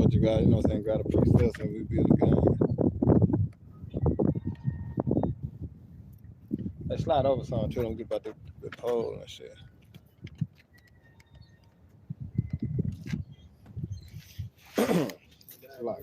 But you got, you know what I'm saying, got to preach us and we be the game. Hey, slide over some too, don't get about the pole and shit. Like,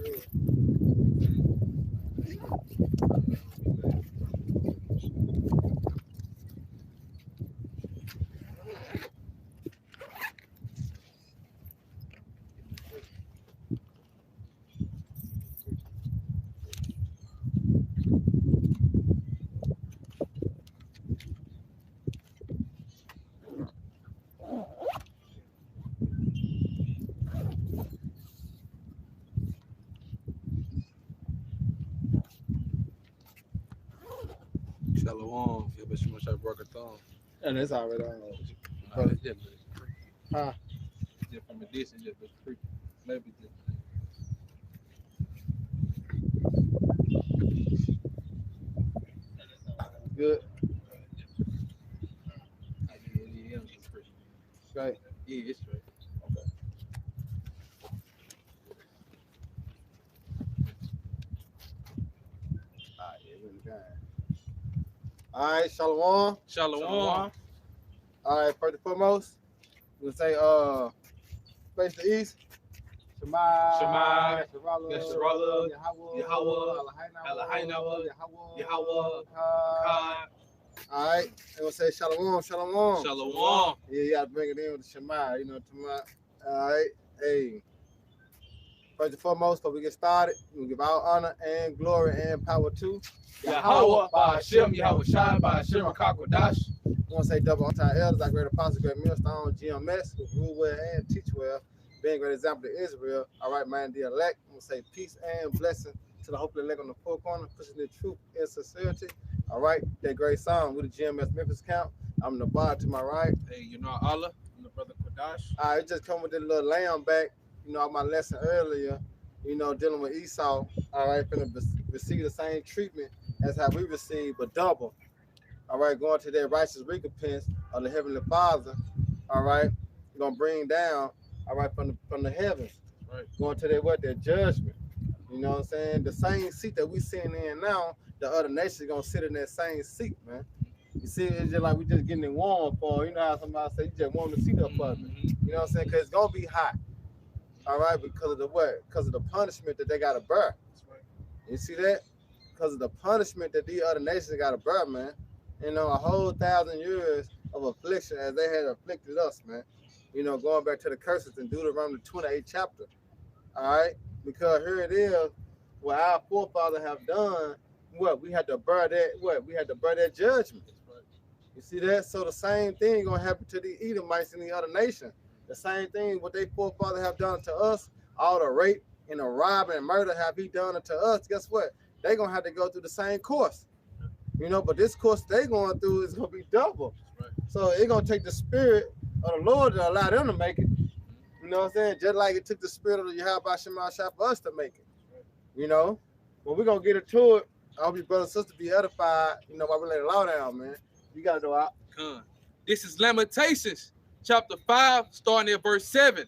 Shalom. Yeah, but you must have broke a thumb. and it's already on. Just Huh? just from a distance, just a creep. Maybe just. Good. Yeah, it's pretty. Straight. Yeah, it's straight. Alright, yeah, we in the game. Alright, Shalom. Shalom. Alright, first and foremost, we'll say face the east. Shema, Shema, Yasharallah, Yasharallah, Yahweh, Yahweh, Eloheinu, Yahweh, Yahweh, God. Alright, and we'll say Shalom, Shalom. Shalom. Yeah, you gotta bring it in with the Shema, you know, Alright, hey. First and foremost, before we get started, we give all honor and glory and power to Yahweh, Ba'ashem, Yahweh Shai, Ba'ashem, Rakakwadash. I want to say double on our elders, our great apostles, great millstone, GMS, who rule well and teach well, being a great example to Israel. All right, man, the elect. I want to say peace and blessing to the hopefully elect on the four corner, pushing the truth and sincerity. All right, that great song with the GMS Memphis count. I'm the bar to my right. Hey, you know Allah, I'm the brother Kwadash. All right, just come with this little lamb back. You know, my lesson earlier, you know, dealing with Esau. All right, finna receive the same treatment as how we receive, but double. All right, going to their righteous recompense of the Heavenly Father. All right, gonna bring down. All right, from the heavens. Right. Going to their judgment. You know what I'm saying? The same seat that we sitting in now, the other nations gonna sit in that same seat, man. You see, it's just like we just getting it warm for. You know how somebody say you just warm the seat up for me. You know what I'm saying? Because it's gonna be hot. All right, because of the what? Because of the punishment that they gotta bear. That's right. You see that? Because of the punishment that these other nations gotta bear, man. You know, a whole 1,000 years of affliction as they had afflicted us, man. You know, going back to the curses in Deuteronomy 28 chapter. All right? Because here it is, what our forefathers have done, what? We had to bear that, what? We had to bear that judgment. Right. You see that? So the same thing gonna happen to the Edomites and the other nation. The same thing what they forefathers have done to us, all the rape and the robbing and murder have he done it to us. Guess what? They gonna have to go through the same course. You know, but this course they going through is gonna be double. Right. So it's gonna take the spirit of the Lord to allow them to make it. You know what I'm saying? Just like it took the spirit of the Yahweh Shema Shah for us to make it. You know? But we're gonna get into it. I hope your brother and sister be edified, you know, while we lay the law down, man. You gotta know out. Come. This is Lamentations, chapter 5, starting at verse 7.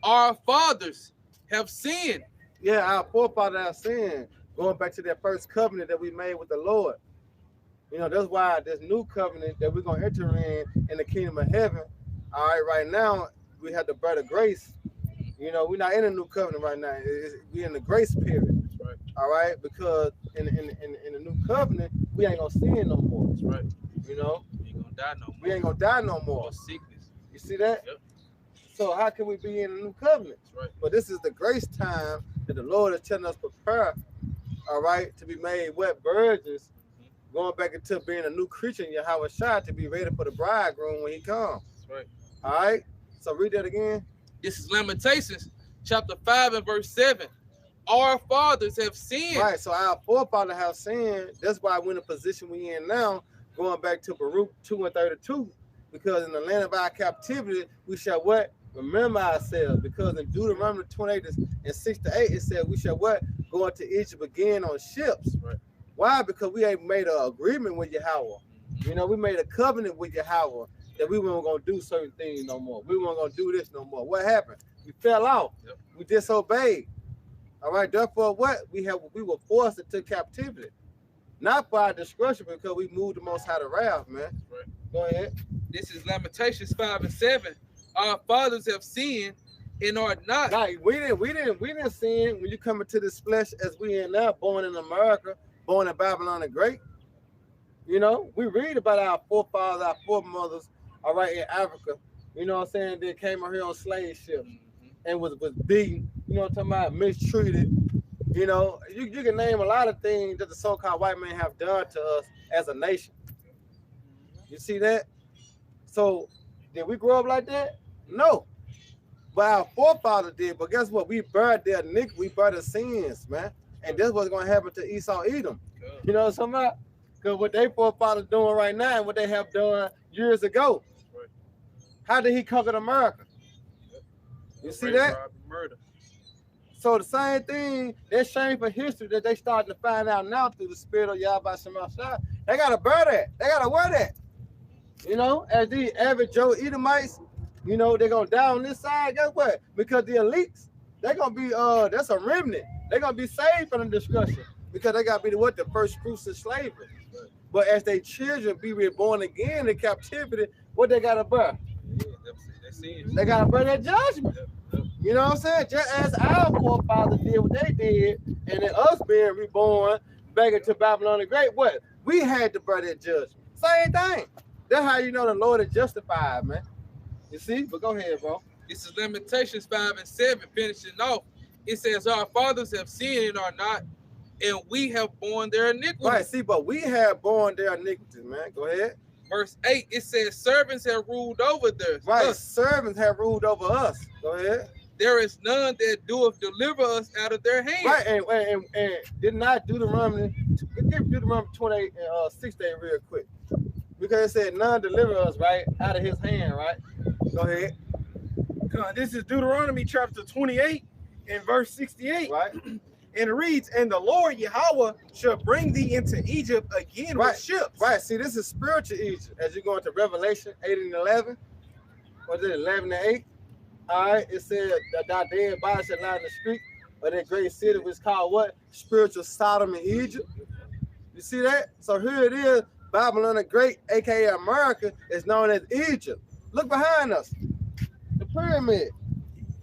Our fathers have sinned. Yeah, our forefathers have sinned. Going back to that first covenant that we made with the Lord. You know, that's why this new covenant that we're going to enter in the kingdom of heaven. All right now, we have the bread of grace. You know, we're not in a new covenant right now. We're in the grace period. That's right. All right, because in the new covenant, we ain't going to sin no more. That's right. You know? We ain't going to die no more. We ain't going to die no more. No sickness. You see that? Yep. So how can we be in a new covenant? That's right. But this is the grace time that the Lord is telling us prepare, all right, to be made wet virgins, going back into being a new creature in Yahweh Shai to be ready for the bridegroom when he comes. That's right. All right? So read that again. This is Lamentations, chapter 5 and verse 7. Our fathers have sinned. Right, so our forefathers have sinned. That's why we're in the position we're in now, going back to Baruch 2 and 32. Because in the land of our captivity, we shall what? Remember ourselves. Because in Deuteronomy 28 and 6 to 8, it said we shall what? Go into Egypt again on ships. Right. Why? Because we ain't made an agreement with Yahweh. You know, we made a covenant with Yahweh that we weren't going to do certain things no more. We weren't going to do this no more. What happened? We fell out. Yep. We disobeyed. All right, therefore, what we were forced into captivity, not by discretion, because we moved the Most High to wrath, man. Right. Go ahead. This is Lamentations 5 and 7. Our fathers have sinned and are not. Like we didn't sin when you come into this flesh as we in now, born in America, born in Babylon the Great. You know, we read about our forefathers, our foremothers, all right, in Africa. You know what I'm saying? They came out here on slave ships and was beaten. You know what I'm talking about? Mistreated. You know, you can name a lot of things that the so-called white men have done to us as a nation. You see that? So did we grow up like that? No. But our forefathers did. But guess what? We buried their iniquity, we buried their sins, man. And that's what's gonna happen to Esau, Edom. You know what I'm talking about? Because what they forefathers doing right now and what they have done years ago. Right. How did he conquer America? You see that? Murder. So the same thing, that shameful history that they starting to find out now through the spirit of Yahweh Shemashah, they gotta bear that. They gotta wear that. You know, as these average Joe Edomites, you know, they're gonna die on this side. Guess what? Because the elites, they're gonna be that's a remnant. They're gonna be saved from the destruction because they gotta be the first fruits of slavery. But as their children be reborn again in captivity, what they gotta bear? They gotta bear that judgment. You know what I'm saying? Just as our forefathers did what they did, and then us being reborn back into Babylon the Great, what? We had to bear that judgment. Same thing. That's how you know the Lord is justified, man. You see? But go ahead, bro. This is Lamentations 5 and 7, finishing off. It says, our fathers have sinned and are not, and we have borne their iniquities. Right, see, but we have borne their iniquities, man. Go ahead. Verse 8, it says, servants have ruled over theirs. Right, us. Servants have ruled over us. Go ahead. There is none that doeth deliver us out of their hands. Right, and did not Deuteronomy 28 and 6 day real quick. Because it said none deliver us, right, out of his hand, right? Go ahead. This is Deuteronomy chapter 28 and verse 68. Right. And it reads, and the Lord Yahweh shall bring thee into Egypt again Right. with ships. Right. See, this is spiritual Egypt. As you go into Revelation 8 and 11, was it 11 and 8? All right. It said that thy dead body shall lie in the street of that great city, which is called what? Spiritual Sodom and Egypt. You see that? So here it is. Babylon the Great, aka America, is known as Egypt. Look behind us. The pyramid.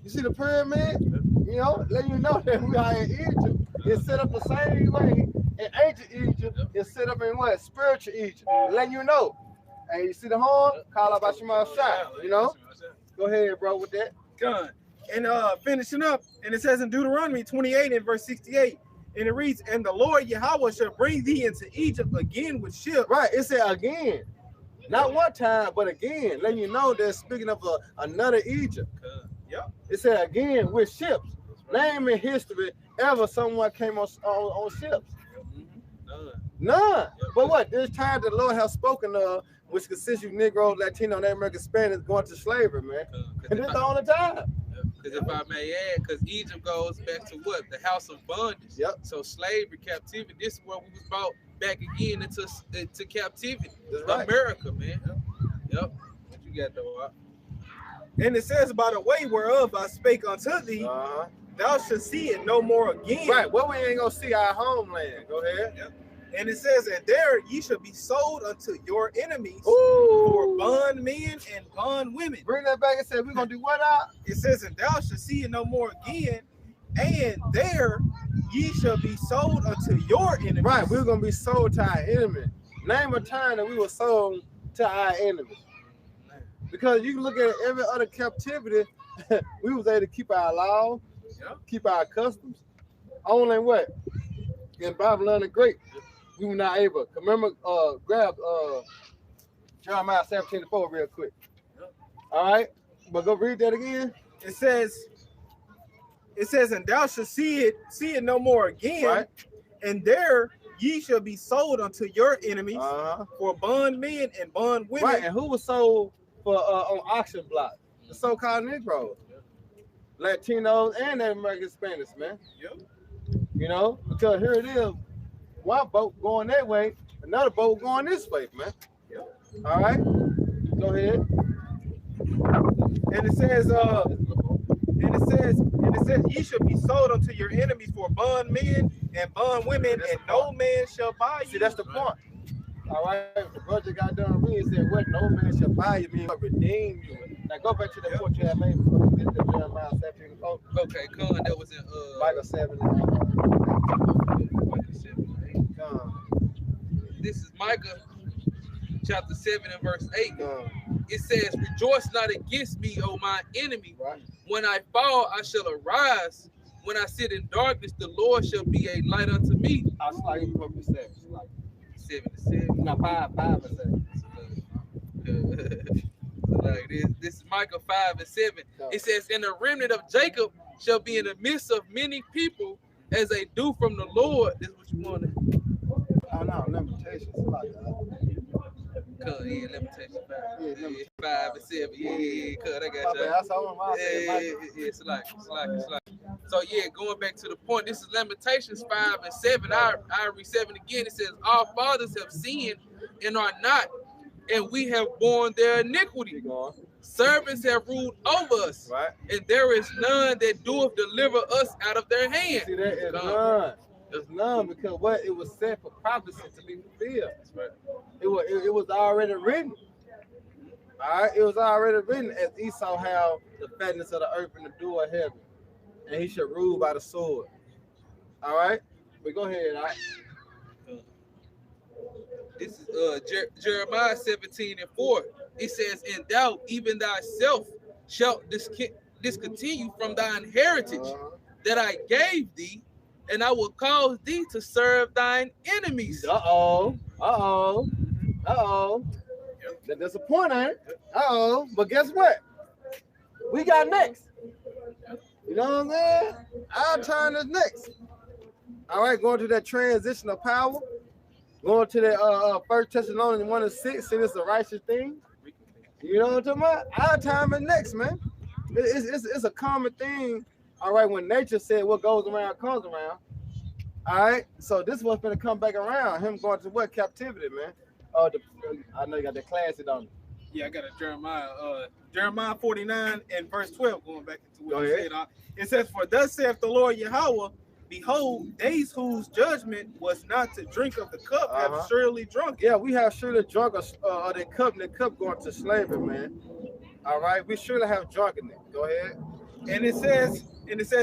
You see the pyramid? You know, letting you know that we are in Egypt. It's set up the same way in ancient Egypt. It's set up in what? Spiritual Egypt. Letting you know. And you see the horn? Call out by Shema Shai. You know? Go ahead, bro, with that. Gun. And finishing up, and it says in Deuteronomy 28 and verse 68, and it reads, and the Lord Yahweh shall bring thee into Egypt again with ships. Right, it said again. Not one time, but again. Letting you know they're speaking of another Egypt. Yep. It said again with ships. Name in history ever someone came on ships. None. But what? There's times the Lord has spoken of, which consists you Negro, Latino, Native American, Spanish going to slavery, man. And this the only time. Because if I may add, because Egypt goes back to what? The house of bondage. Yep. So slavery, captivity, this is where we was brought back again into captivity. That's right. America, man. Yep. What you got though? And it says, by the way whereof I spake unto thee, thou shalt see it no more again. Right. Well, we ain't gonna see our homeland. Go ahead. Yep. And it says, and there ye shall be sold unto your enemies Ooh. for bondmen and bondwomen. Bring that back and say we're gonna do what out? It says, and thou shalt see it no more again, and there ye shall be sold unto your enemies. Right, we're gonna be sold to our enemy. Name a time that we were sold to our enemies. Because you can look at every other captivity, we was able to keep our laws, keep our customs. Only what? In Babylon the Great, we were not able. Remember, grab Jeremiah 17:4 real quick. All right, but go read that again. It says, and thou shalt see it no more again, Right. And there ye shall be sold unto your enemies for bondmen and bondwomen. Right, and who was sold for on auction block? The so-called Negroes, Latinos, and Native American Spanish, man. Yep. You know, because here it is, one boat going that way, another boat going this way, man. Yep. All right, go ahead. And it says, says, ye shall be sold unto your enemies for bondmen and bondwomen, and no man shall buy you. See, that's the point. All right, the brother got done reading, said, what no man shall buy you, mean, but redeem you. Now go back to the point you had made before you get to Jeremiah 17. Okay, Con, that was in Micah 7. Micah 7, 8. This is Micah chapter 7 and verse 8. It says, rejoice not against me, O my enemy. Right. When I fall, I shall arise. When I sit in darkness, the Lord shall be a light unto me. I was like, you put 7. Like 7 to 7. No, 5 and 7. Like this is Micah 5 and 7. It says, and the remnant of Jacob shall be in the midst of many people as they do from the Lord. This is what you wanted. Oh no, limitations like that. Yeah, limitation 5. Yeah, 5 and 7. Yeah, cuz I got you. That's all Yeah, it's like. So yeah, going back to the point, this is Lamentations 5 and 7. I read 7 again. It says, our fathers have sinned and are not, and we have borne their iniquity. Servants have ruled over us, right? And there is none that doeth deliver us out of their hand. See, there is none. There's none, because what it was said for prophecy to be fulfilled. That's right. It was already written. All right, it was already written, as Esau have the fatness of the earth and the dew of heaven, and he should rule by the sword. All right, but go ahead. All right. This is Jeremiah 17 and 4. It says, and thou even thyself shalt discontinue from thine heritage that I gave thee, and I will cause thee to serve thine enemies. That's a point, ain't it? But guess what? We got next. You know what I'm saying? Our turn is next. All right, going to that transition of power. Going to that 1 Thessalonians 1 and 6, see, this is a righteous thing. You know what I'm talking about? Our time is next, man. It's a common thing. All right, when nature said what goes around comes around. All right, so this was going to come back around. Him going to what? Captivity, man. I know you got that class on it. Yeah, I got a Jeremiah 49 and verse 12, going back into what you said. It says, for thus saith the Lord Yahweh, behold, they whose judgment was not to drink of the cup have surely drunk. Yeah, we have surely drunk of the cup, and the cup going to slavery, man. All right, we surely have drunken it. Go ahead. And it says,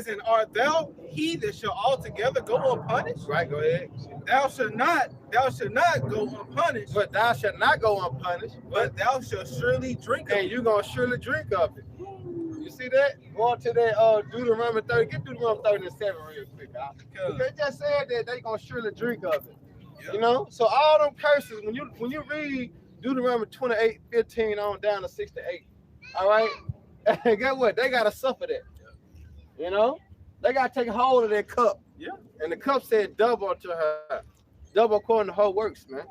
and art thou he that shall altogether go unpunished? Right, go ahead. Thou shalt not go unpunished. But thou shalt not go unpunished. But thou shalt surely drink of it. And you're going to surely drink of it. You see that? Going to that Deuteronomy 30. Get Deuteronomy 37 real quick. Because they just said that they're going to surely drink of it. Yep. You know? So all them curses, when you read Deuteronomy 28, 15 on down to 6 to 8, all right? And guess what? They got to suffer that. You know? They got to take hold of their cup. Yeah. And the cup said double unto her. Double according to her works, man.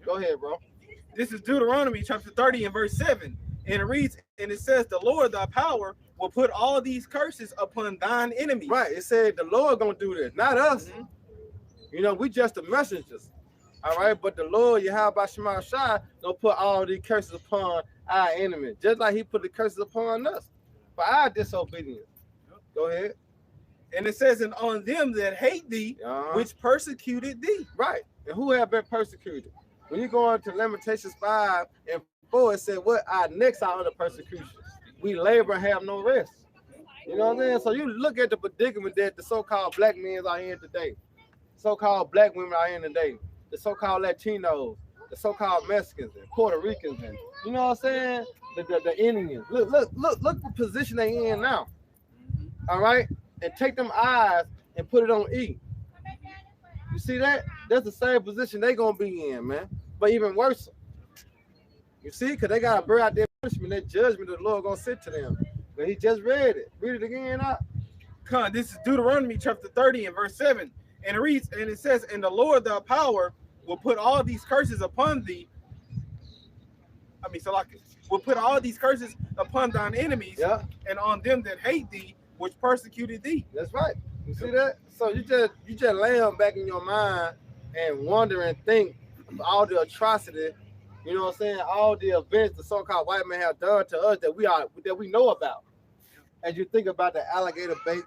Go ahead, bro. This is Deuteronomy chapter 30 and verse 7. And it reads, and it says, the Lord thy power will put all these curses upon thine enemies. Right. It said the Lord gonna do this, not us. Mm-hmm. You know, we just the messengers. All right. But the Lord, Yahweh Shema Shai, gonna put all these curses upon our enemies, just like he put the curses upon us for our disobedience. Go ahead. And it says, and on them that hate thee, which persecuted thee. Right. And who have been persecuted? When you go on to Lamentations 5 and 4, it said, what our necks are under persecution. We labor and have no rest. You know what I'm saying? So you look at the predicament that the so-called black men are in today. So-called black women are in today. The so-called Latinos, the so-called Mexicans and Puerto Ricans, and you know what I'm saying? The Indians. Look the position they in now. All right? And take them eyes and put it on E. You see that? That's the same position they gonna be in, man. But even worse. You see, because they gotta bear out their punishment, their judgment the Lord gonna sit to them. But he just read it. Read it again out. This is Deuteronomy chapter 30 and verse 7. And it reads, and it says, and the Lord thy power will put all these curses upon thee. Will put all these curses upon thine enemies, and on them that hate thee, which persecuted thee. That's right. You see that? So you just lay them back in your mind and wonder and think of all the atrocity, you know what I'm saying, all the events the so-called white men have done to us that we know about. As you think about the alligator bait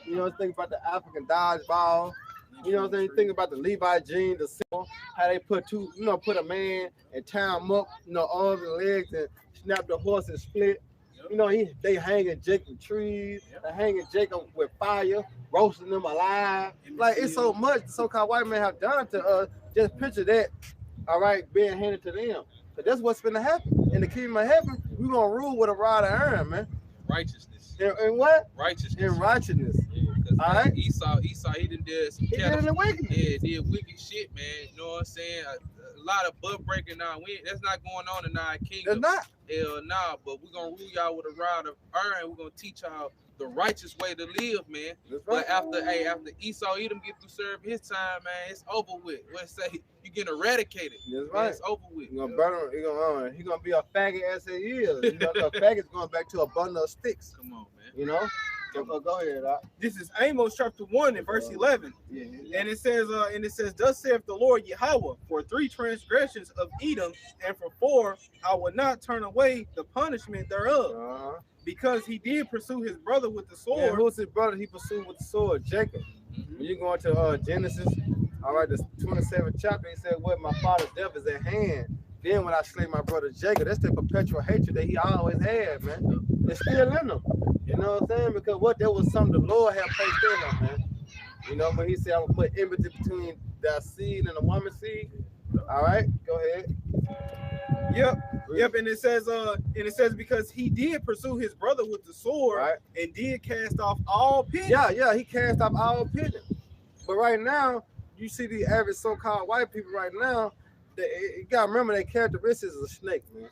You know, think about the African dodgeball. You know what I'm saying? Think about the Levi jeans, the symbol, how they put a man and tie him up, arms and legs and snap the horse and split. You know, they hanging Jake from trees, they hanging Jake with fire, roasting them alive. Like, it's so much the so-called white men have done to us. Just picture that, all right, being handed to them. So that's what's going to happen. In the kingdom of heaven, we're going to rule with a rod of iron, man. Righteousness. And what? Righteousness. In righteousness. All right. Esau, he done did some did wicked shit, man. You know what I'm saying? A lot of butt breaking now. That's not going on in our kingdom. That's not. Hell nah, but we're gonna rule y'all with a rod of iron. We're gonna teach y'all the righteous way to live, man. That's right. But after Esau Edom get through serving his time, man, it's over with. Let's say you get eradicated. That's right. It's over with. You're gonna burn him. He's gonna be a faggot as he is. You know, the faggot's going back to a bundle of sticks. Come on, man. You know? Go ahead. This is Amos chapter 1 and verse 11. Yeah. And it says, thus saith the Lord Yahweh, for 3 transgressions of Edom, and for 4, I will not turn away the punishment thereof. Because he did pursue his brother with the sword. Yeah, who's his brother he pursued with the sword? Jacob. When you go into Genesis, all right, the 27th chapter, he said, what my father's death is at hand. Then when I slay my brother Jacob, that's the perpetual hatred that he always had, man. It's still in him. You know what I'm saying? Because that was something the Lord had placed in him, man. You know, when he said, I'm going to put enmity between thy seed and the woman's seed. All right, go ahead. Yep, and it says because he did pursue his brother with the sword, right, and did cast off all pity. Yeah, he cast off all pity. But right now, you see the average so-called white people right now, you gotta remember their characteristics is a snake, man.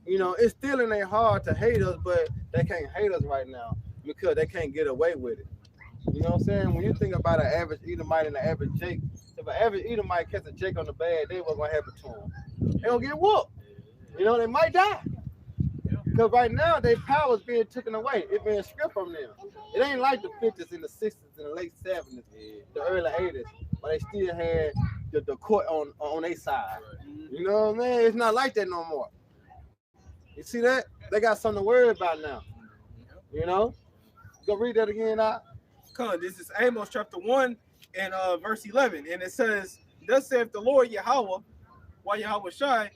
You know, it's still in their heart to hate us, but they can't hate us right now because they can't get away with it. You know what I'm saying? When you think about an average Edomite and an average Jake, if an average Edomite catch a Jake on the bad day, what's gonna happen to him? They gonna get whooped. You know, they might die. Because right now, their power is being taken away. It's being stripped from them. It ain't like the 50s and the 60s and the late 70s, the early 80s, but they still had the court on their side. You know what I mean? It's not like that no more. You see that? They got something to worry about now. You know? Go read that again, This is Amos chapter 1 and verse 11. And it says, thus saith the Lord Yahweh, Yahweh Shai,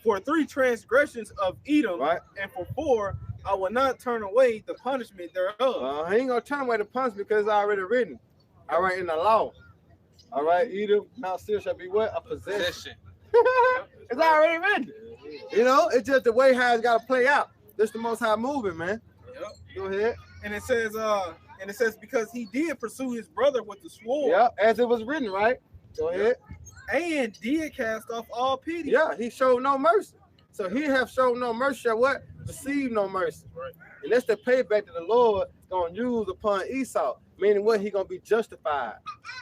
for 3 transgressions of Edom, right, and for 4, I will not turn away the punishment thereof. He ain't gonna turn away the punishment because it's already written. All right, in the law. All right, Edom, Mount Seir shall be what? A possession. It's already written. You know, it's just the way how it's gotta play out. That's the Most High moving, man. Yep. Go ahead. And it says, because he did pursue his brother with the sword. Yeah, as it was written, right? Go ahead. And did cast off all pity. Yeah, he showed no mercy. So he have shown no mercy, shall what? Receive no mercy. Right. And that's the payback that the Lord gonna use upon Esau. Meaning what? He gonna be justified.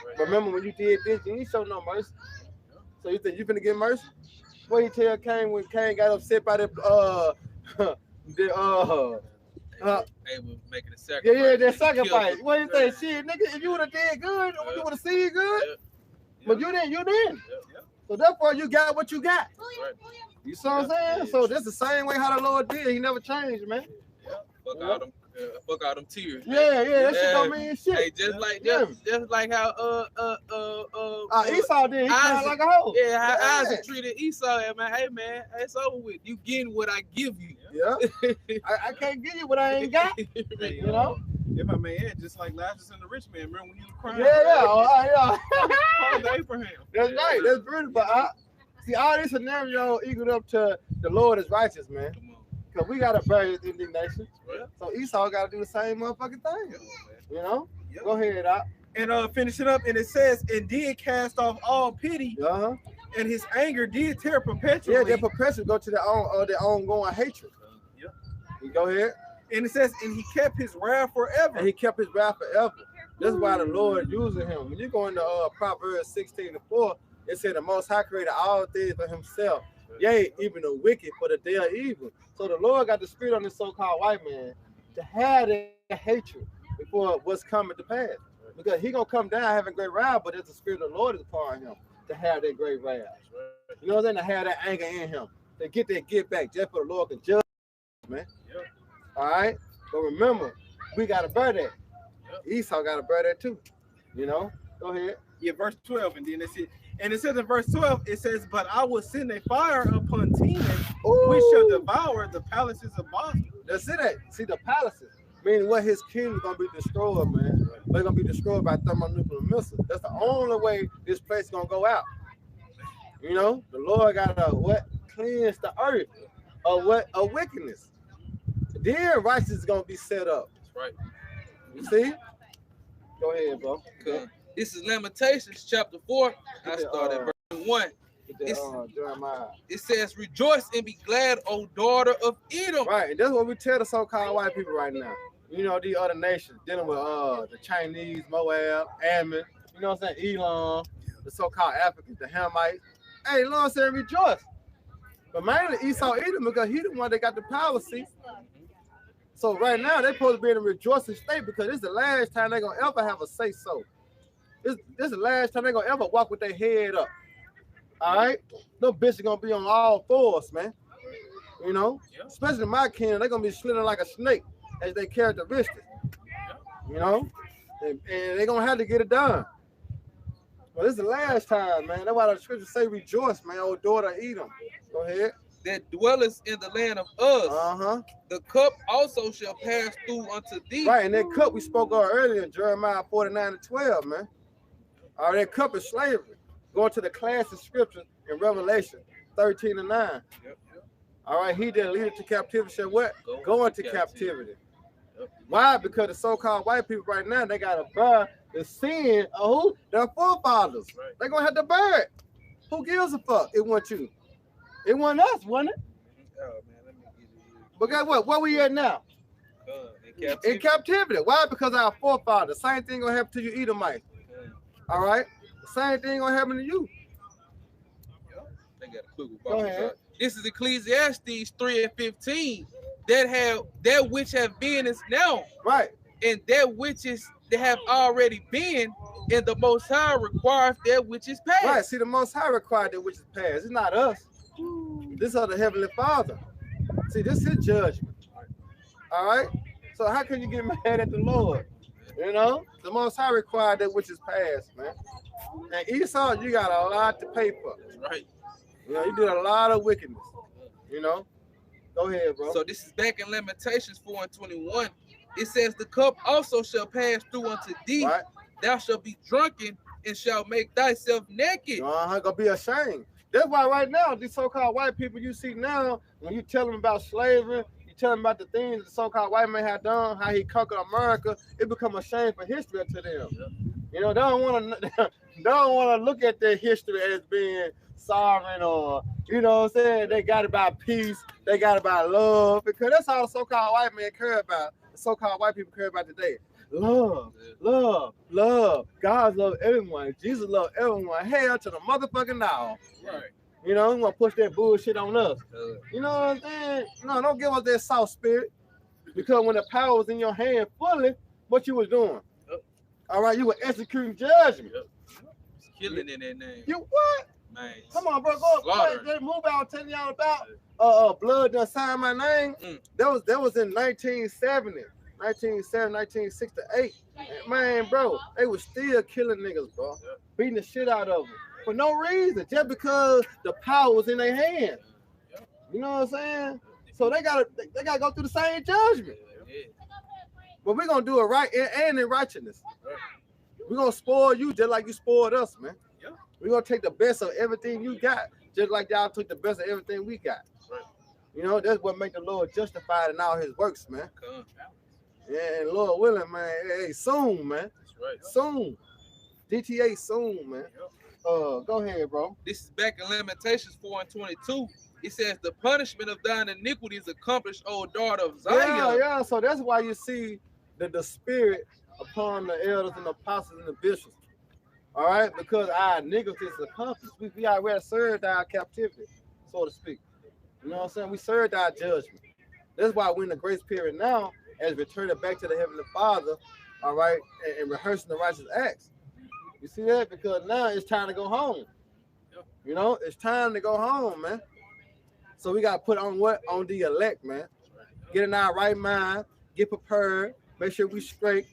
Right. Remember when you did this, you ain't show no mercy. So you think you finna get mercy? What he tell Cain when Cain got upset by the they were making a sacrifice. Yeah, that sacrifice. What you say? Shit, nigga, if you would have did good, you would have seen good. But you didn't. So therefore, you got what you got. Right. You see what I'm saying? So that's the same way how the Lord did. He never changed, man. Fuck all them tears. Yeah, that shit don't mean shit. Hey, just like how Esau did. He cried like a hoe. Yeah, how Isaac treated Esau. Man, hey man, it's over with. You getting what I give you. Yeah. I can't give you what I ain't got. You know. If I may add, just like Lazarus and the rich man, remember when he was crying? Yeah. Abraham. That's right. That's beautiful. But see, all this scenario equaled up to the Lord is righteous, man. Because we got to bury his indignation. Right. So Esau got to do the same motherfucking thing. You know? Yep. Go ahead, Doc. And finish it up. And it says, and did cast off all pity. And his anger did tear perpetually. Yeah, their perpetually go to their ongoing hatred. Yep. You go ahead. And it says, and he kept his wrath forever. And he kept his wrath forever. That's why the Lord using him. When you go into Proverbs 16:4, it said the Most High created all things for himself. Yea, even the wicked for the day of evil. So the Lord got the spirit on this so-called white man to have that hatred before what's coming to pass. Because he gonna come down having great wrath, but there's the spirit of the Lord is upon him to have that great wrath. You know what I'm saying? To have that anger in him. To get that get back just for the Lord can judge, man. All right? But remember, we gotta bear that. Esau got to bear that too. You know, go ahead. Yeah, verse 12, and then it's it. And it says in verse 12, it says, "But I will send a fire upon Teman, which shall devour the palaces of Bosra." That's it. See the palaces, meaning what his kingdom gonna be destroyed, man. They're gonna be destroyed by thermonuclear missiles. That's the only way this place gonna go out. You know, the Lord gotta what cleanse the earth of what of wickedness. Then righteousness is gonna be set up. That's right. You see? Go ahead, bro. Okay. This is Lamentations chapter 4. I started verse 1. Jeremiah. It says, "Rejoice and be glad, O daughter of Edom." Right, and that's what we tell the so-called white people right now. You know, these other nations dealing with the Chinese, Moab, Ammon, you know what I'm saying, Elam, the so-called Africans, the Hamites. Hey, Lord said rejoice. But mainly Esau Edom, because he the one that got the power, see. So right now they're supposed to be in a rejoicing state because this is the last time they're gonna ever have a say-so. This is the last time they're gonna ever walk with their head up. All right? No bitch is gonna be on all fours, man. You know, especially my kingdom, they're gonna be slithering like a snake as they characteristics. You know, and they're gonna have to get it done. But this is the last time, man. That's why the scriptures say rejoice, man, old daughter of Edom. Go ahead. That dwelleth in the land of Uz. The cup also shall pass through unto thee. Right, and that cup we spoke of earlier in Jeremiah 49:12, man. All right, that cup is slavery. Going to the classic scripture in Revelation 13:9. All right, he that leadeth to captivity shall what? Go into captivity. Why? Because the so-called white people right now, they got to bear the sin of who? Their forefathers. Right. They're going to have to bear it. Who gives a fuck? It wasn't you. It wasn't us, wasn't it? Oh, man, let me get it. But guess what? Where we at now? In captivity. Why? Because our forefathers. Same thing going to happen to you, Edomites. All right? The same thing going to happen to you. They got a quick Go ahead. This is Ecclesiastes 3:15. That which have been is now. Right. And that which is that have already been, and the Most High requires that which is past. Right. See, the Most High required that which is past. It's not us. This is the Heavenly Father. See, this is judgment. All right. So how can you get mad at the Lord? You know, the Most High required that which is past, man. And Esau, you got a lot to pay for. Right. You know, you did a lot of wickedness. You know. Go ahead, bro. So this is back in Lamentations 4:21. It says, "The cup also shall pass through unto thee. Right. Thou shalt be drunken and shalt make thyself naked." Gonna be ashamed. That's why right now, these so-called white people you see now, when you tell them about slavery, you tell them about the things that the so-called white man had done, how he conquered America, it become a shame for history to them. You know, they don't want to look at their history as being sovereign or, you know what I'm saying, they got about peace, they got about love, because that's all the so-called white men care about, the so-called white people care about today. Love, love, love. God love everyone. Jesus love everyone. Hell to the motherfucking now. Right. You know, you want to push that bullshit on us. You know what I'm saying? No, don't give us that soft spirit, because when the power was in your hand fully, what you was doing? All right, you were executing judgment. Killing in that name. You what? Man, come on, bro. Go that move out telling y'all about blood done signed my name. That was in 1970, 1968. Man, bro, they was still killing niggas, bro. Beating the shit out of them for no reason, just because the power was in their hand. You know what I'm saying? So they gotta go through the same judgment. But we're gonna do it right and in righteousness. We're gonna spoil you just like you spoiled us, man. We're gonna take the best of everything you got, just like y'all took the best of everything we got. Right. You know, that's what make the Lord justified in all his works, man. Yeah, and Lord willing, man. Hey, soon, man. That's right. Soon. DTA soon, man. Go ahead, bro. This is back in Lamentations 4:22. It says, "The punishment of thine iniquities accomplished, O daughter of Zion." Yeah. So that's why you see the spirit upon the elders and the apostles and the bishops. All right, because our iniquity is accomplished. We already served our captivity, so to speak. You know what I'm saying? We served our judgment. That's why we're in the grace period now, as returning back to the Heavenly Father, all right, and rehearsing the righteous acts. You see that? Because now it's time to go home. You know, it's time to go home, man. So we got to put on what? On the elect, man. Get in our right mind, get prepared, make sure we straight.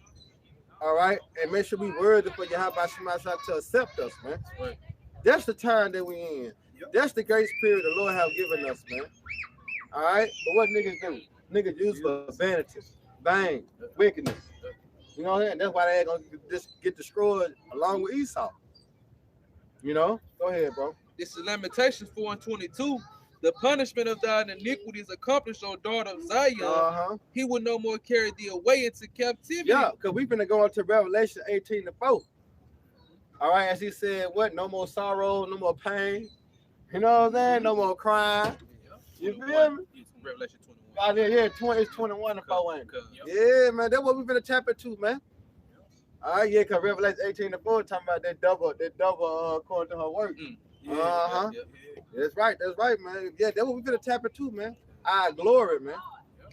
All right, and make sure we worthy for Yahweh Shemashah to accept us, man. Right. That's the time that we in. Yep. That's the grace period the Lord have given us, man. All right, but what niggas do? Niggas use for vanity, vain, wickedness. You know what I'm saying? That's why they ain't gonna just get destroyed along with Esau. You know? Go ahead, bro. This is Lamentations 4:22. The punishment of thine iniquity is accomplished, O daughter of Zion. He will no more carry thee away into captivity. Yeah, because we're going to go into Revelation 18:4. All right, as he said, what? No more sorrow, no more pain. You know what I'm saying? No more crying. You feel me? Revelation 21. Oh, yeah, it's 21 and 4, ain't it? Yeah, man, that's what we've been in chapter 2, man. All right, yeah, because Revelation 18:4 talking about that double according to her work. That's right, man. Yeah, that's what we've been in chapter 2, man. Our glory, man.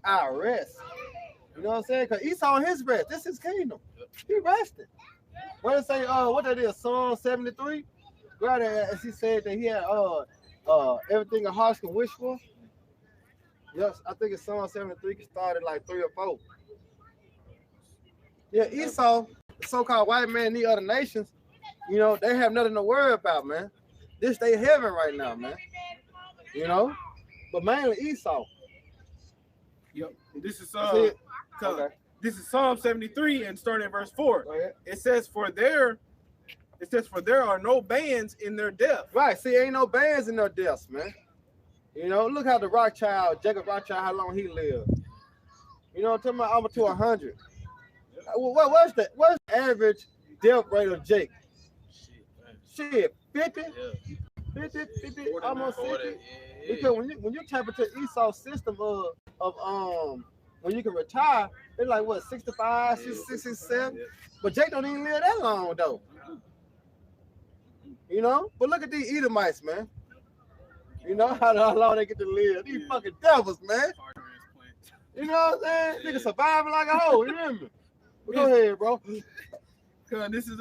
Our rest. You know what I'm saying? Because Esau in his rest. This is his kingdom. He rested. What it say? What that is? Psalm 73. Right as he said that he had everything a heart can wish for. Yes, I think it's Psalm 73 can start at like 3 or 4. Yeah, Esau, the so-called white man, the other nations, you know, they have nothing to worry about, man. This they heaven right now, man. You know, but mainly Esau. Yep. This is okay. This is Psalm 73 and starting at verse 4. It says, for there are no bands in their death. Right. See, ain't no bands in their deaths, man. You know, look how the Jacob Rothschild, how long he lived. You know, I'm talking about over to 100. What's the average death rate of Jake? Shit, 50? Yeah. 50, almost 60. Yeah. Because when you tap into Esau's system of when you can retire, it's like what, 65, 67? But Jake don't even live that long though. You know? But look at these Edomites, man. You know how long they get to live. These fucking devils, man. You know what I'm saying? Niggas surviving like a hoe, you hear me? Go ahead, bro. This is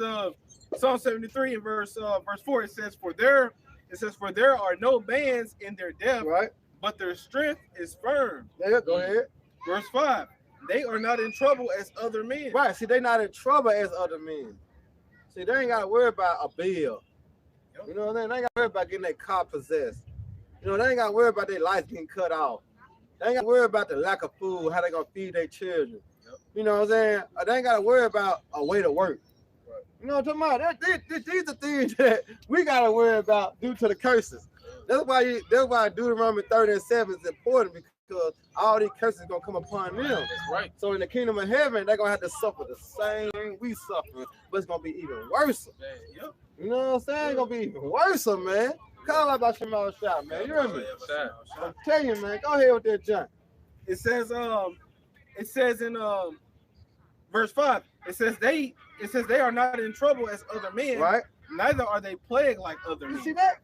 Psalm 73 and verse 4. It says, for there are no bands in their death, right? But their strength is firm. Yeah, go ahead. Verse 5. They are not in trouble as other men. Right. See, they not in trouble as other men. See, they ain't gotta worry about a bill. You know what I'm saying? They ain't gotta worry about getting their car possessed. You know, they ain't gotta worry about their life getting cut off. They ain't gotta worry about the lack of food, how they gonna feed their children. You know what I'm saying? They ain't gotta worry about a way to work. Right. You know what I'm talking about? These are things that we gotta worry about due to the curses. That's why Deuteronomy 30:7 is important, because all these curses gonna come upon them. That's right. So in the kingdom of heaven, they're gonna have to suffer the same thing we suffer, but it's gonna be even worse. Yep. You know what I'm saying? It's gonna be even worse, man. Call out about Shema Shah, man. You hear me? I'm telling you, man. Go ahead with that junk. It says in verse 5, it says they are not in trouble as other men, right? Neither are they plagued like other men. You see that?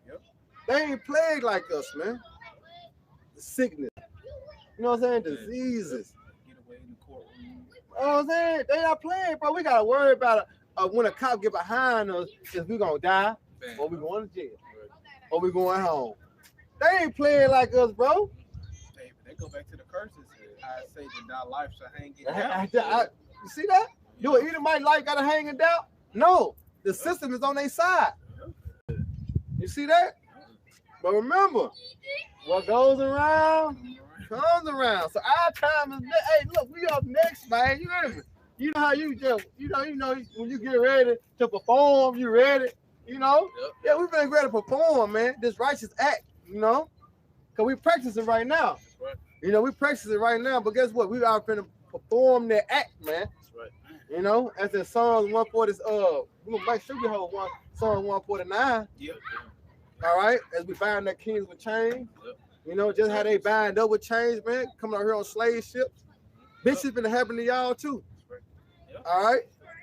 Yep. They ain't plagued like us, man. Sickness. You know what I'm saying? Diseases. Get away in the courtroom. You know what I'm saying? They not playing, bro. We gotta worry about when a cop get behind us, is we gonna die, or we going to jail, or we going home. They ain't playing like us, bro. They go back to the curses. I say that thy life shall hang it down. You see that? Do an Edomite life gotta hang it down? No, the system is on their side. You see that? But remember, what goes around comes around. So our time is next. Hey, look, we up next, man. You hear me? You know how you just, you know when you get ready to perform, you ready. You know? Yep. Yeah, we've been ready to perform, man. This righteous act, you know? Because we practicing right now. Right. You know, we practicing right now, but guess what? We are finna perform that act, man. That's right. You know, as in Psalms 140, we might should be hold one Psalm 149. Yep. All right, as we bind their kings with chains. Yep. You know, just how they bind up with chains, man. Coming out here on slave ships. This shit's been happening to y'all too. Right. Yep. All right,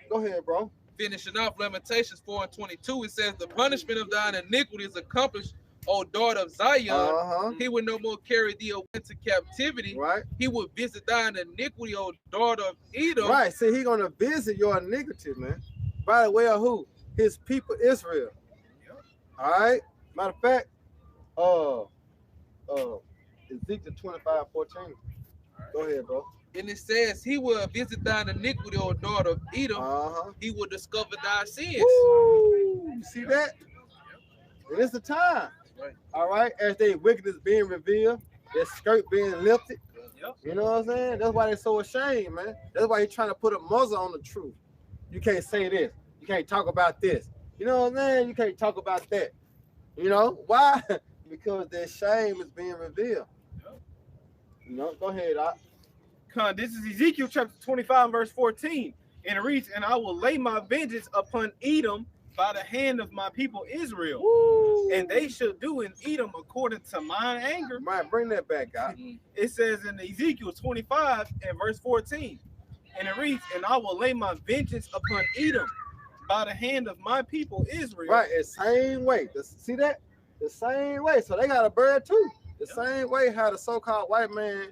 go ahead, bro. Finishing off Lamentations 4:22, it says, the punishment of thine iniquity is accomplished, O daughter of Zion. He will no more carry thee away into captivity. Right. He will visit thine iniquity, O daughter of Edom. Right. See, he's gonna visit your iniquity, man. By the way of who? His people, Israel. Yep. All right. Matter of fact, Ezekiel 25:14. Right. Go ahead, bro. And it says, he will visit thine iniquity, O daughter of Edom. He will discover thy sins. Woo! You see that? And it's the time. Right. All right, as their wickedness being revealed, their skirt being lifted. Yep. You know what I'm saying? That's why they're so ashamed, man. That's why he's trying to put a muzzle on the truth. You can't say this. You can't talk about this. You know what I'm saying? You can't talk about that. You know why? Because their shame is being revealed. Yep. You know, go ahead, Doc. This is Ezekiel chapter 25, verse 14. And it reads, and I will lay my vengeance upon Edom by the hand of my people Israel. Woo. And they shall do in Edom according to mine anger. Might bring that back, Doc. It says in Ezekiel 25 and verse 14. And it reads, and I will lay my vengeance upon Edom by the hand of my people Israel. Right, the same way. See that? The same way. So they got a bird too. The same way how the so-called white man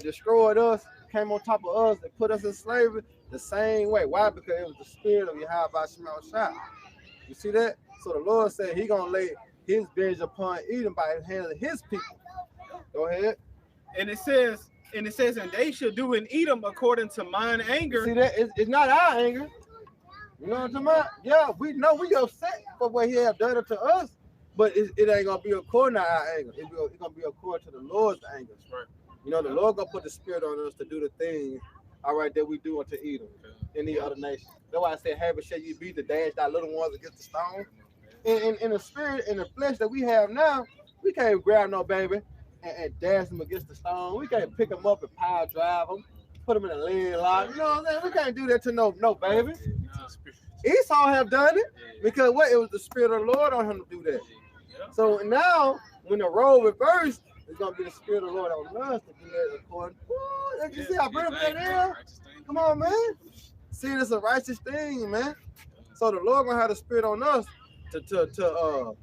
destroyed us, came on top of us, and put us in slavery. The same way. Why? Because it was the spirit of Yahweh Shema Shah. You see that? So the Lord said He gonna lay His vengeance upon Edom by the hand of His people. Go ahead. And it says, and they shall do in Edom according to mine anger. See that? It's not our anger. You know what I'm talking about? Yeah, we know we upset for what He have done to us, but it ain't gonna be according to our anger. It's gonna be according to the Lord's anger. Right. You know, the Lord gonna put the spirit on us to do the things, all right, that we do unto Edom and the other nations. That's why I said, "Have shall you be to dash thy little ones against the stone." In the spirit, in the flesh that we have now, we can't grab no baby and dash them against the stone. We can't pick them up and power drive them, put them in a leg lock. You know what I'm saying? We can't do that to no baby. Esau have done it because what? It was the spirit of the Lord on him to do that. So now, when the role reversed, it's gonna be the spirit of the Lord on us to do that according. Ooh, you see how beautiful that is? Come on, man. See, it's a righteous thing, man. So the Lord gonna have the spirit on us to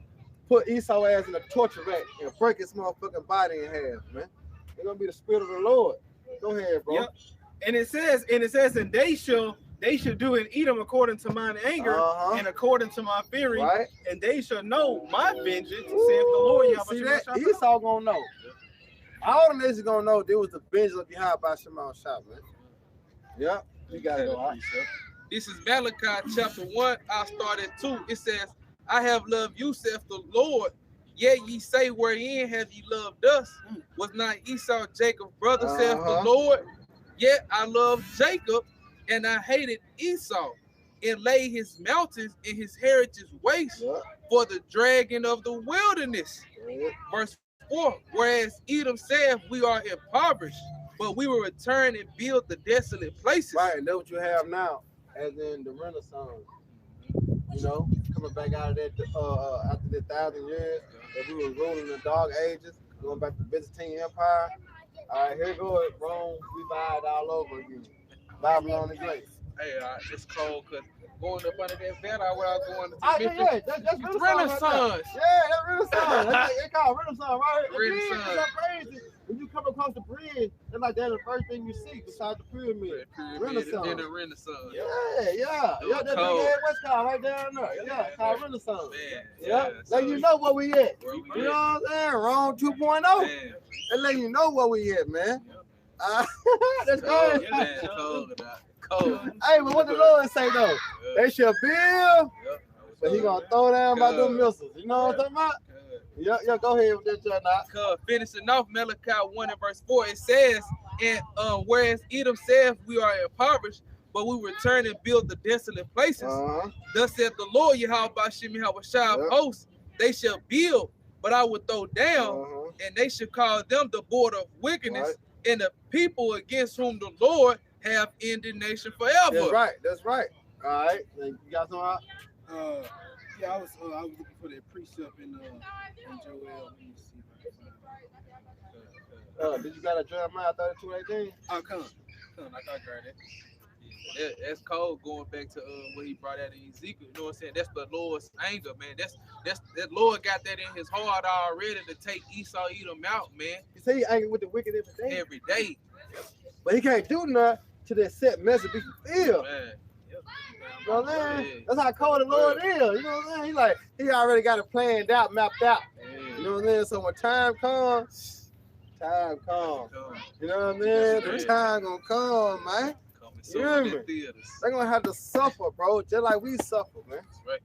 put Esau ass in a torture rack and break his motherfucking body in half, man. It's gonna be the spirit of the Lord. Go ahead, bro. Yep. And it says, and they shall do in Edom according to mine anger and according to my fury, right? And they shall know my vengeance, saith the Lord. See that? Esau gonna know. All the nations gonna know there was the vengeance of Yahweh Shema Shah, man. Yep, you gotta go out. This is Malachi chapter 1. I'll start at 2. It says, I have loved you, saith the Lord. Yet ye say, wherein have ye loved us? Was not Esau Jacob's brother, saith the Lord? Yet I loved Jacob, and I hated Esau, and laid his mountains in his heritage waste for the dragon of the wilderness. Verse 4, whereas Edom saith, we are impoverished, but we will return and build the desolate places. Right, and that's what you have now, as in the Renaissance. You know, coming back out of that after the 1,000 years that we were ruling the Dark Ages, going back to the Byzantine Empire. All right, here goes Rome revived all over again. Babylon the Great. Hey, it's cold because going up under that banner where I was going to that's Renaissance. Yeah, that's Renaissance. They call Renaissance, right? Renaissance. It's so crazy. When you come across the bridge, it's like that's the first thing you see besides the pyramid. Renaissance. Then the Renaissance. Yeah. That's the big ass West Coast right down there. Yeah, it's called Renaissance. Man, yeah. Let you know where we at. You know what I'm saying? Rome 2.0. They let you know where we at, man. That's good. Cold. Hey, but what the Lord say though? They shall build, but He gonna throw down by them missiles. You know what I'm talking about? Yeah, go ahead with that, finishing off Malachi 1 and verse 4, it says, and whereas Edom saith we are impoverished, but we return and build the desolate places. Thus saith the Lord Yahweh Bashim Yahweh Shah of hosts, they shall build, but I will throw down, and they shall call them the border of wickedness, and the people against whom the Lord have indignation forever. That's right. All right. You got some out? Yeah, I was looking for that precept in Joel. Did you got a Jeremiah 32:18? Oh, come. I got it. That's cold going back to what he brought out in Ezekiel. You know what I'm saying? That's the Lord's anger, man. That Lord got that in his heart already to take Esau, Edom out, man. You say he angry with the wicked every day. Every day. But he can't do nothing till that set message be fulfilled. Man. You know what I'm saying? That's how cold the Lord is. You know what I'm saying? He already got it planned out, mapped out. You know what I'm saying? So when time comes, time come. You know what I mean? The Yeah. time gonna come, man. Coming You soon hear in me? the theaters. They're gonna have to suffer, bro, just like we suffer, man. That's right.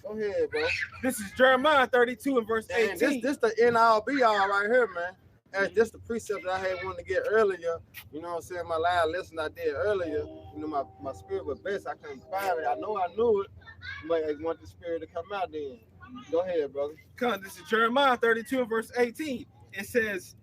Go ahead, bro. This is Jeremiah 32 and verse And 18. this the end all be all right here, man. And just the precept that I had wanted to get earlier. You know what I'm saying? My live lesson I did earlier. You know, my spirit was best. I couldn't find it. I know I knew it, but I want the spirit to come out then. Go ahead, brother. Come, this is Jeremiah 32 and verse 18. It says,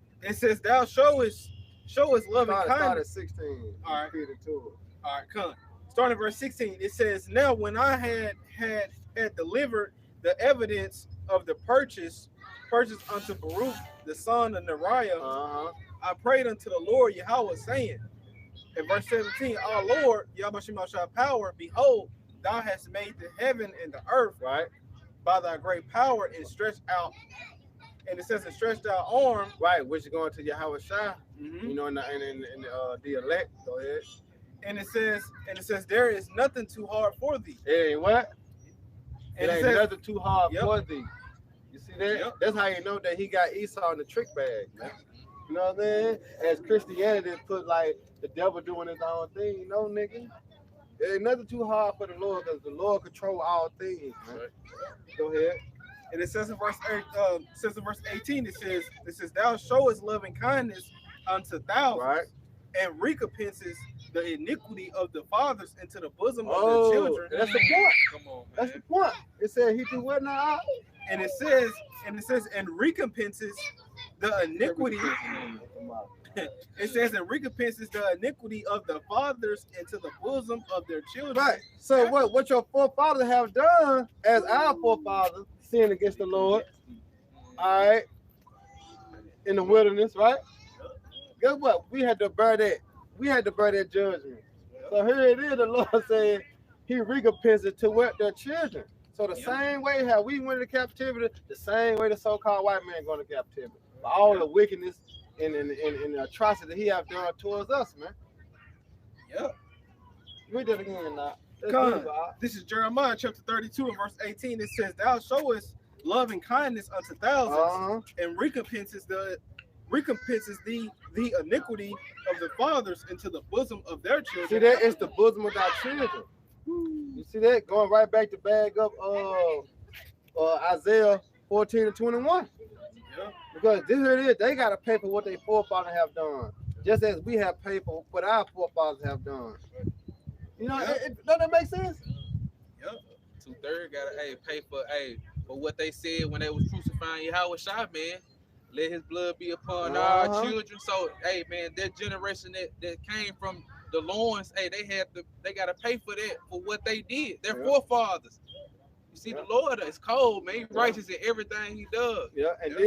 thou showest loving Start kindness. at 16. All right. Read it to All right, come. Starting verse 16, it says, now when I had delivered the evidence of the purchase unto Baruch, the son of Neriah, I prayed unto the Lord Yahweh, saying, in verse 17, our Lord, Yahweh Shemashah power, behold, thou hast made the heaven and the earth, right? By thy great power, and stretched out, and it says, and stretched out arm, right, which is going to Yahweh Shai, mm-hmm. you know, in the elect. Go ahead. And it says, there is nothing too hard for thee. Hey, what? And it ain't says, nothing too hard yep. for thee. You see that? Yep. That's how you know that he got Esau in the trick bag, man. You know what I mean? As Christianity put like the devil doing his own thing, you know, nigga. There ain't nothing too hard for the Lord because the Lord control all things, man. Go ahead. And it says in verse 18, it says, thou showest loving kindness unto thousands, right, and recompenses the iniquity of the fathers into the bosom of the children. That's the point. Come on, man. That's the point. It said he do what now? And it says, and recompenses the iniquity. It says, and recompenses the iniquity of the fathers into the bosom of their children. Right. So what your forefathers have done, as our forefathers sinned against the Lord, all right, in the wilderness, right? Guess what? We had to bear that. We had to bear that judgment. So here it is. The Lord said He recompenses to what their children. So the same way how we went into captivity, the same way the so-called white man going to captivity. All the wickedness and the atrocity he have done towards us, man. Yep. Read that again now. This is Jeremiah chapter 32 and verse 18. It says, thou showest love and kindness unto thousands, and recompenses the iniquity of the fathers into the bosom of their children. See that? It's the bosom of our children. You see that? Going right back to bag up Isaiah 14 and 21. Yeah. Because this here it is, they gotta pay for what their forefathers have done. Just as we have paid for what our forefathers have done. You know, don't that make sense? Yep. 2/3 gotta pay for what they said when they was crucifying Yahweh Shai, man. Let his blood be upon our children. So, hey, man, that generation that came from the loins, they gotta pay for that, for what they did. Their forefathers. You see, the Lord is cold, man. He's righteous in everything he does. Yeah, and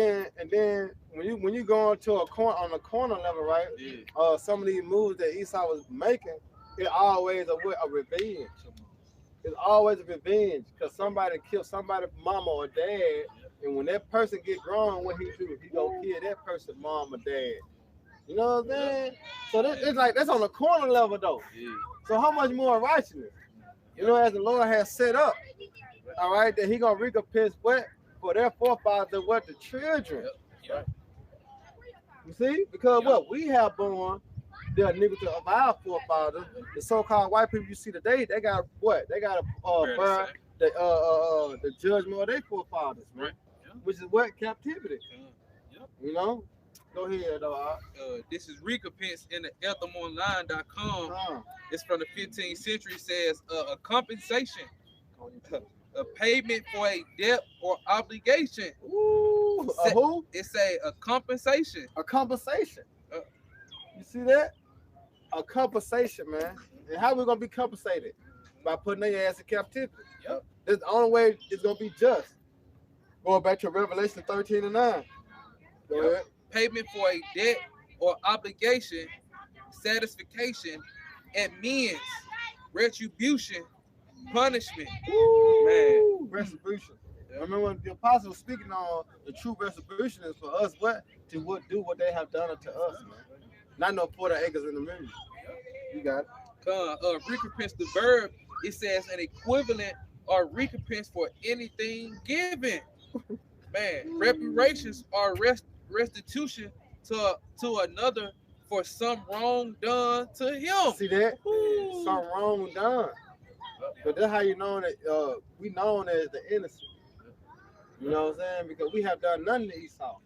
then when you go into a corner on the corner level, right? Yeah. Some of these moves that Esau was making, it's always a revenge. It's always a revenge because somebody killed somebody's mama or dad, and when that person get grown, what he do? He go kill that person's mom or dad. You know what I'm saying? So it's like that's on the corner level though. Yeah. So how much more righteousness? You know, as the Lord has set up, all right, that He gonna recompense what for their forefathers, what the children. Yep. You see, because what we have born the iniquity of our forefathers, the so-called white people you see today, they got what? They got to bear the judgment of their forefathers, man. Which is what? Captivity. You know? Go ahead, dog. This is recompense in the EthamOnline.com. It's from the 15th century. It says a compensation, a payment for a debt or obligation. Ooh, who? It's a compensation. A compensation. You see that? A compensation, man. And how we gonna be compensated? By putting their ass in captivity. Yep. That's the only way it's gonna be just. Going back to Revelation 13 and 9. Go ahead. Payment for a debt or obligation, satisfaction, amends, retribution, punishment. Ooh, man. Retribution. Yeah. Remember when the apostle was speaking on the true retribution is for us to do what they have done unto us, man. Not no 40 acres in the million. You got it. Recompense, the verb, it says an equivalent or recompense for anything given. Man, reparations are restitution to another for some wrong done to him. See that? Ooh. Something wrong done. But that's how you know that we known as the innocent. You know what I'm saying? Because we have done nothing to Esau.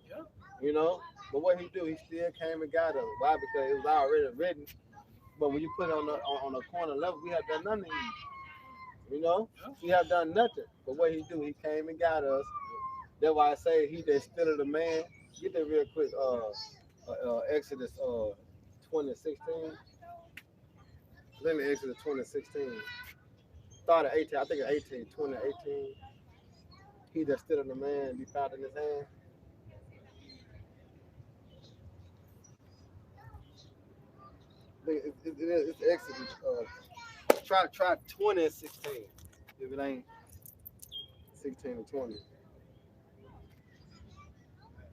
Yeah. You know? But what he do, he still came and got us. Why? Because it was already written. But when you put it on the corner level, we have done nothing to Eve. You know? We have done nothing. But what he do, he came and got us. That's why I say he that still the man. Get that real quick. Exodus 20:16. Let me Exodus 20:16. Start at 18. I think it's 18. 20:18. He that still the man be found in his hand. It's Exodus. Try 20 and 16. If it ain't 16 and 20.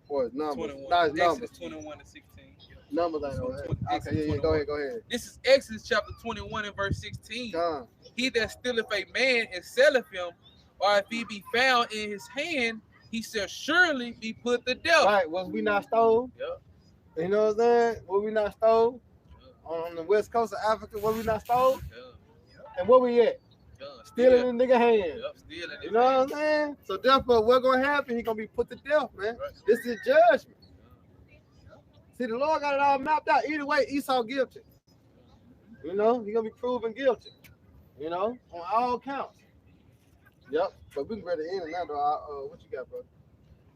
Or it's numbers. 21. No, it's numbers. Exodus 21 and 16. Numbers ain't on that. Okay, yeah, go ahead. This is Exodus chapter 21 and verse 16. John. He that stealeth a man and selleth him, or if he be found in his hand, he shall surely be put to death. Right, was we not stole? Yep. You know what I'm saying? Was we not stole? On the west coast of Africa, was we not stole? And where we at? Still in the nigga hand. You know what I'm saying? So therefore, what's gonna happen? He gonna be put to death, man. Right. This is judgment. See, the Lord got it all mapped out. Either way, Esau guilty. You know, he gonna be proven guilty. You know, on all counts. Yep. But we can read the end and now, though. What you got, bro?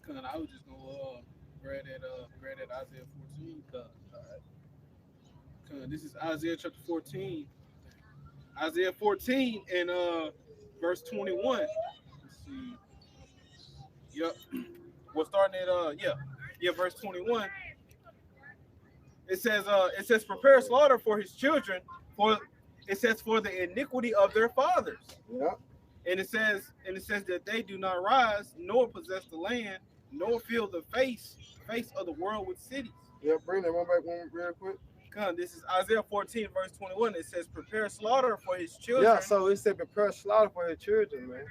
I was just gonna grab that Isaiah 14. This is Isaiah chapter 14. Isaiah 14 and verse 21. Let's see. Yep. We're starting at verse 21. It says prepare slaughter for his children, for the iniquity of their fathers. Yep. And it says that they do not rise nor possess the land, nor fill the face of the world with cities. Yeah, bring that one back real quick. This is Isaiah 14, verse 21. It says, prepare slaughter for his children. Yeah, so it said, prepare slaughter for his children, man.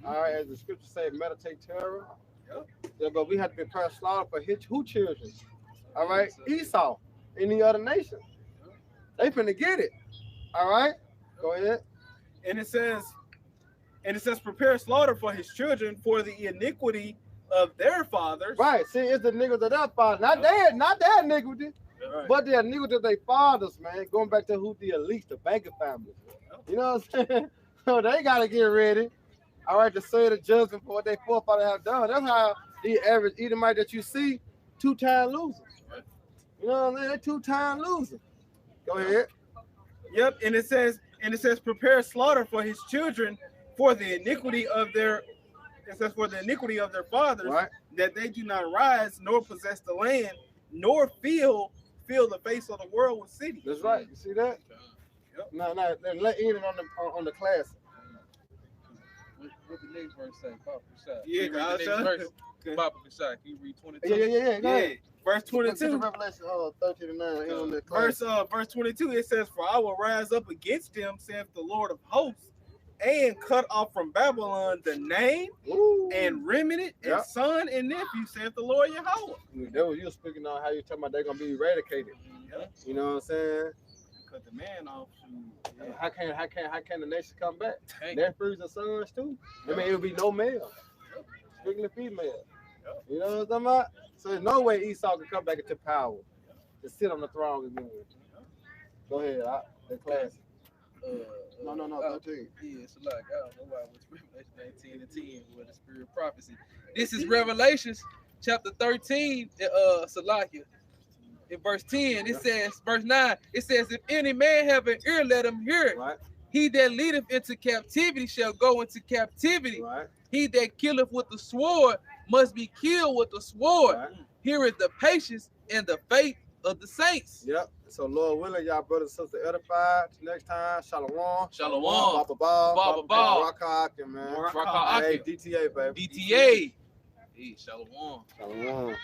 All right, as the scripture say, meditate terror. Yep. Yeah, but we have to prepare slaughter for who children? All right, Esau, any other nation. They finna get it. All right, go ahead. And it says, prepare slaughter for his children for the iniquity of their fathers. Right, see, it's the iniquity of their fathers. Not their iniquity. Right. But the iniquity of their fathers, man, going back to who the elite, the banker family. You know what I'm saying? So they got to get ready, all right, to say the judgment for what their forefathers have done. That's how the average Edomite that you see, two-time loser. Right. You know what I'm saying? Two-time loser. Go ahead. Yep, and it says, prepare slaughter for his children for the iniquity of their, fathers, right, that they do not rise nor possess the land, nor fill the face of the world with cities. That's right. You see that? Yep. No, let Eden on the class. What the next verse say? Papa Shot. Yeah, Papa Shot. Can you read 22? Yeah. Verse 22. Revelation 13:9. Verse 22. It says, "For I will rise up against them, saith the Lord of hosts, and cut off from Babylon the name and remnant and son and nephew, saith the Lord Yahweh." That was you speaking on how you talking about they're gonna be eradicated. Yep. You know what I'm saying? Cut the man off. Yeah. How can the nation come back? Nephews and sons too. I mean, it would be no male, strictly female. You know what I'm talking about? So there's no way Esau can come back into power to sit on the throne again. Go ahead, the class. No, 13. Yeah, so like, I don't know why it was Revelation 19:10 with the spirit of prophecy. This is Revelations chapter 13, Salakia. In verse 10, it says, verse 9, it says, if any man have an ear, let him hear it. Right. He that leadeth into captivity shall go into captivity. Right. He that killeth with the sword must be killed with the sword. Right. Here is the patience and the faith of the saints. Yep. So Lord willing, y'all brothers and sisters edified. Next time, Shalom. Shalom. Baba Ball. Baba man. Hey, DTA, baby. DTA. Hey, Shalom. Shalom.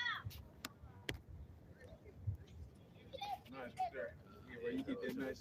Nice. Yeah, you get that nice.